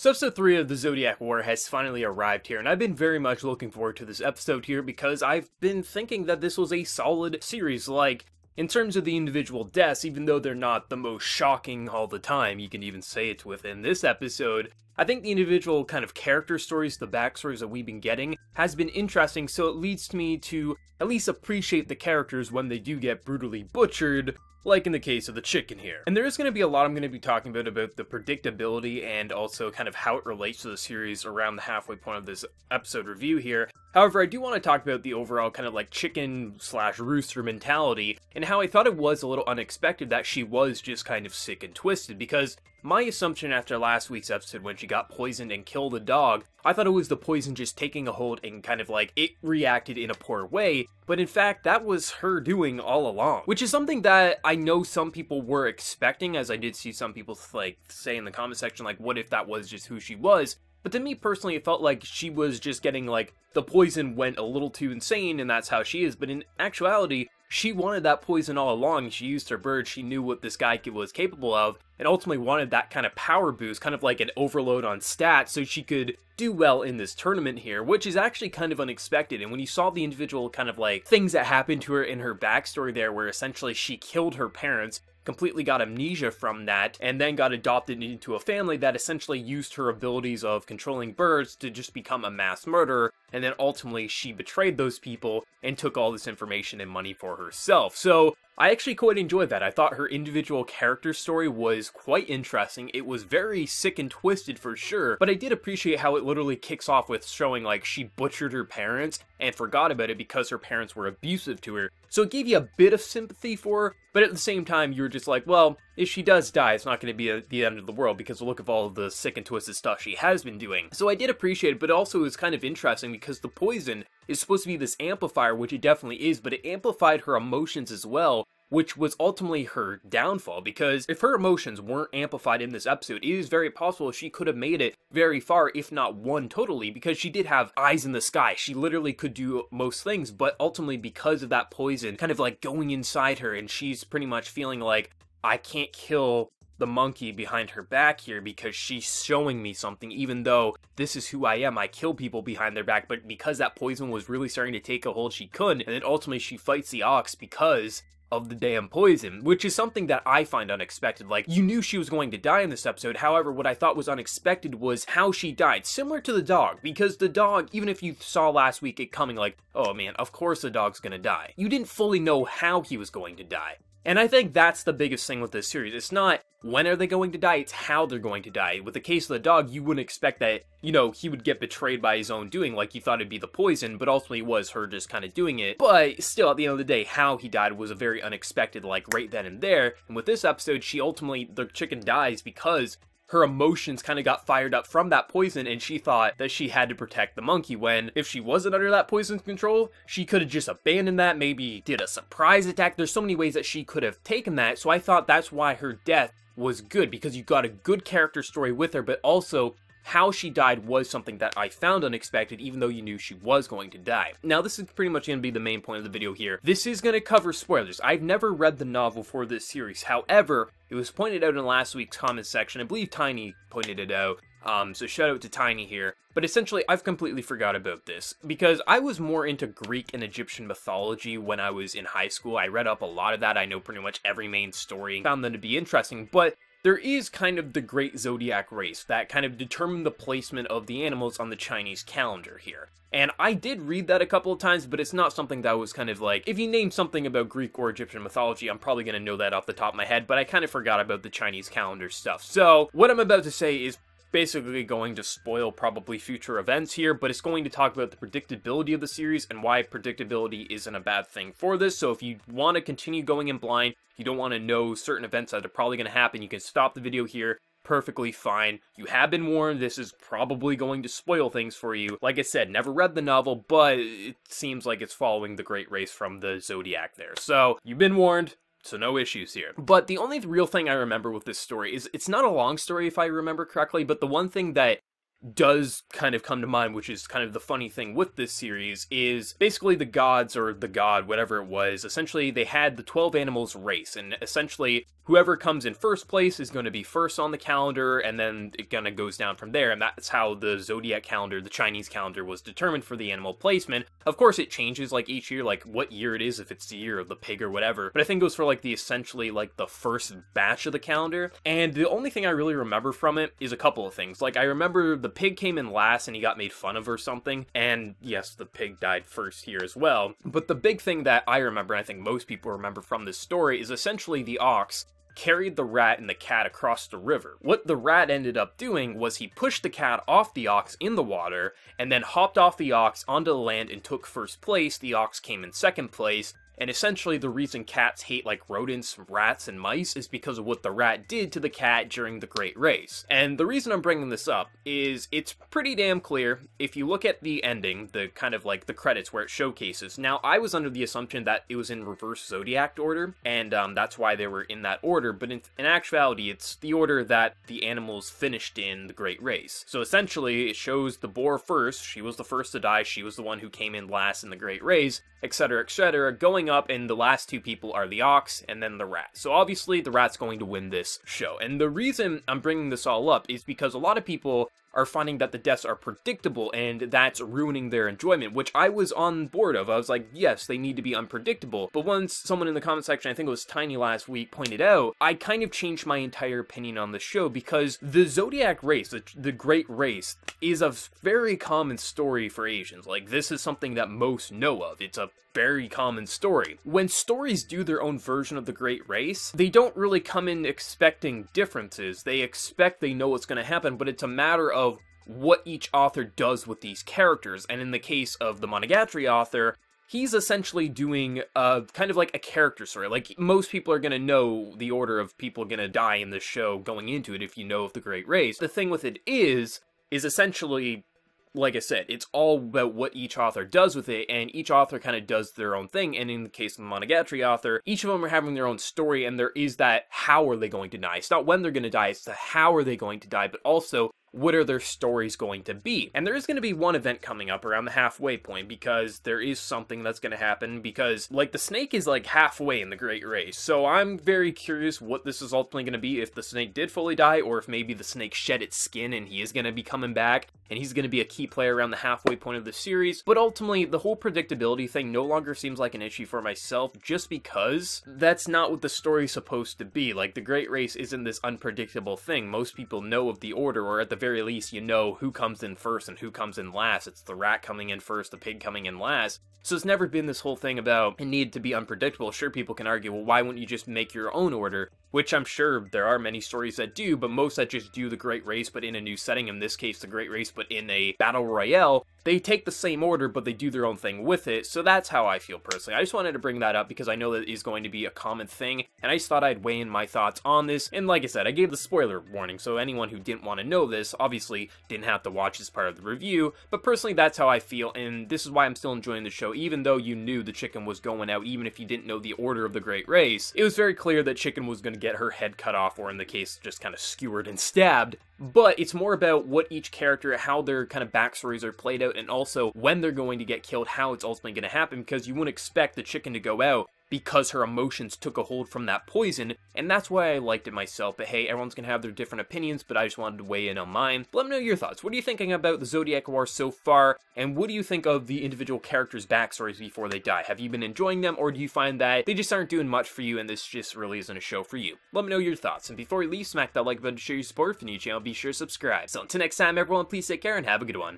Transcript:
So episode 3 of the Zodiac War has finally arrived here, and I've been very much looking forward to this episode here because I've been thinking that this was a solid series. Like, in terms of the individual deaths, even though they're not the most shocking all the time, you can even say it's within this episode, I think the individual kind of character stories, the backstories that we've been getting, has been interesting, so it leads me to at least appreciate the characters when they do get brutally butchered, like in the case of the chicken here. And there is going to be a lot I'm going to be talking about the predictability and also kind of how it relates to the series around the halfway point of this episode review here. However, I do want to talk about the overall kind of like chicken/rooster mentality and how I thought it was a little unexpected that she was just kind of sick and twisted, because my assumption after last week's episode when she got poisoned and killed the dog, I thought it was the poison just taking a hold and kind of like it reacted in a poor way, but in fact that was her doing all along. Which is something that I know some people were expecting, as I did see some people like say in the comment section like what if that was just who she was. But to me personally, it felt like she was just getting like, the poison went a little too insane and that's how she is, but in actuality, she wanted that poison all along. She used her bird, she knew what this guy was capable of, and ultimately wanted that kind of power boost, kind of like an overload on stats, so she could do well in this tournament here, which is actually kind of unexpected. And when you saw the individual kind of like things that happened to her in her backstory there, where essentially she killed her parents, completely got amnesia from that, and then got adopted into a family that essentially used her abilities of controlling birds to just become a mass murderer, and then ultimately she betrayed those people and took all this information and money for herself. So I actually quite enjoyed that. I thought her individual character story was quite interesting. It was very sick and twisted for sure, but I did appreciate how it literally kicks off with showing like she butchered her parents and forgot about it because her parents were abusive to her. So it gave you a bit of sympathy for her, but at the same time you were just like, well, if she does die, it's not going to be the end of the world because look at all of the sick and twisted stuff she has been doing. So I did appreciate it, but also it was kind of interesting because the poison is supposed to be this amplifier, which it definitely is, but it amplified her emotions as well, which was ultimately her downfall, because if her emotions weren't amplified in this episode, it is very possible she could have made it very far, if not won totally, because she did have eyes in the sky. She literally could do most things, but ultimately because of that poison kind of like going inside her, and she's pretty much feeling like, I can't kill the monkey behind her back here because she's showing me something, even though this is who I am. I kill people behind their back, but because that poison was really starting to take a hold, she couldn't, and then ultimately she fights the ox because of the damn poison, which is something that I find unexpected. Like, you knew she was going to die in this episode, however, what I thought was unexpected was how she died, similar to the dog, because the dog, even if you saw last week it coming like, oh man, of course the dog's gonna die, you didn't fully know how he was going to die. And I think that's the biggest thing with this series. It's not when are they going to die, it's how they're going to die. With the case of the dog, you wouldn't expect that, you know, he would get betrayed by his own doing, like you thought it'd be the poison, but ultimately it was her just kind of doing it. But still, at the end of the day, how he died was a very unexpected, like right then and there. And with this episode, she ultimately, the chicken dies because her emotions kind of got fired up from that poison, and she thought that she had to protect the monkey, when if she wasn't under that poison's control, she could have just abandoned that, maybe did a surprise attack. There's so many ways that she could have taken that, so I thought that's why her death was good, because you got a good character story with her, but also how she died was something that I found unexpected, even though you knew she was going to die. Now, this is pretty much going to be the main point of the video here. This is going to cover spoilers. I've never read the novel for this series. However, it was pointed out in last week's comment section. I believe Tiny pointed it out. So shout out to Tiny here. But essentially, I've completely forgot about this, because I was more into Greek and Egyptian mythology when I was in high school. I read up a lot of that. I know pretty much every main story, found them to be interesting, but there is kind of the great Zodiac race that kind of determined the placement of the animals on the Chinese calendar here. And I did read that a couple of times, but it's not something that was kind of like, if you name something about Greek or Egyptian mythology, I'm probably going to know that off the top of my head, but I kind of forgot about the Chinese calendar stuff. So what I'm about to say is basically going to spoil probably future events here, but it's going to talk about the predictability of the series and why predictability isn't a bad thing for this. So if you want to continue going in blind, you don't want to know certain events that are probably going to happen, you can stop the video here. Perfectly fine. You have been warned, this is probably going to spoil things for you. Like I said, never read the novel, but it seems like it's following the Great Race from the Zodiac there. So, you've been warned, so no issues here. But the only real thing I remember with this story is, it's not a long story if I remember correctly, but the one thing that does kind of come to mind, which is kind of the funny thing with this series, is basically the gods, or the god, whatever it was, essentially they had the 12 animals race, and essentially whoever comes in first place is going to be first on the calendar, and then it kind of goes down from there, and that's how the Zodiac calendar, the Chinese calendar, was determined for the animal placement. Of course, it changes, like, each year, like, what year it is, if it's the year of the pig or whatever, but I think it goes for, like, essentially, like, the first batch of the calendar, and the only thing I really remember from it is a couple of things. Like, I remember the pig came in last, and he got made fun of or something, and yes, the pig died first here as well, but the big thing that I remember, and I think most people remember from this story, is essentially the ox carried the rat and the cat across the river. What the rat ended up doing was he pushed the cat off the ox in the water, and then hopped off the ox onto the land and took first place. The ox came in second place, and essentially the reason cats hate, like, rodents, rats, and mice is because of what the rat did to the cat during the Great Race. And the reason I'm bringing this up is it's pretty damn clear if you look at the ending, the kind of like the credits where it showcases. Now, I was under the assumption that it was in reverse Zodiac order, and that's why they were in that order, but in actuality, it's the order that the animals finished in the Great Race. So essentially, it shows the boar first, she was the first to die, she was the one who came in last in the Great Race, etc., going up, and the last two people are the ox and then the rat. So obviously the rat's going to win this show. And the reason I'm bringing this all up is because a lot of people are finding that the deaths are predictable, and that's ruining their enjoyment, which I was on board of. I was like, yes, they need to be unpredictable. But once someone in the comment section, I think it was Tiny last week, pointed out, I kind of changed my entire opinion on the show, because the Zodiac race, the Great Race, is a very common story for Asians. Like, this is something that most know of. It's a very common story. When stories do their own version of the Great Race, they don't really come in expecting differences. They expect they know what's going to happen, but it's a matter of what each author does with these characters. And in the case of the Monogatari author, he's essentially doing kind of like a character story. Like, most people are going to know the order of people going to die in this show going into it if you know of the Great Race. The thing with it is essentially, like I said, it's all about what each author does with it, and each author kind of does their own thing, and in the case of the Monogatari author, each of them are having their own story, and there is that how are they going to die. It's not when they're going to die, it's the how are they going to die, but also what are their stories going to be? And there is going to be one event coming up around the halfway point, because there is something that's going to happen, because, like, the snake is, like, halfway in the Great Race, so I'm very curious what this is ultimately going to be, if the snake did fully die, or if maybe the snake shed its skin and he is going to be coming back, and he's going to be a key player around the halfway point of the series. But ultimately, the whole predictability thing no longer seems like an issue for myself, just because that's not what the story's supposed to be. Like, the Great Race isn't this unpredictable thing. Most people know of the order, or at the very least, you know who comes in first and who comes in last. It's the rat coming in first, the pig coming in last. So it's never been this whole thing about it needed to be unpredictable. Sure, people can argue, well, why wouldn't you just make your own order? Which I'm sure there are many stories that do, but most that just do the Great Race, but in a new setting. In this case, the Great Race, but in a battle royale. They take the same order, but they do their own thing with it, so that's how I feel personally. I just wanted to bring that up because I know that is going to be a common thing, and I just thought I'd weigh in my thoughts on this. And like I said, I gave the spoiler warning, so anyone who didn't want to know this, obviously didn't have to watch this part of the review, but personally that's how I feel, and this is why I'm still enjoying the show. Even though you knew the chicken was going out, even if you didn't know the order of the Great Race, it was very clear that Chicken was going to get her head cut off, or in the case, just kind of skewered and stabbed. But it's more about what each character, how their kind of backstories are played out, and also when they're going to get killed, how it's ultimately going to happen, because you wouldn't expect the chicken to go out because her emotions took a hold from that poison, and that's why I liked it myself. But hey, everyone's gonna have their different opinions, but I just wanted to weigh in on mine. Let me know your thoughts. What are you thinking about the Zodiac War so far, and what do you think of the individual characters' backstories before they die? Have you been enjoying them, or do you find that they just aren't doing much for you and this just really isn't a show for you? Let me know your thoughts, and before you leave, smack that like button to show your support. If you're new to the channel, be sure to subscribe. So until next time, everyone, please take care and have a good one.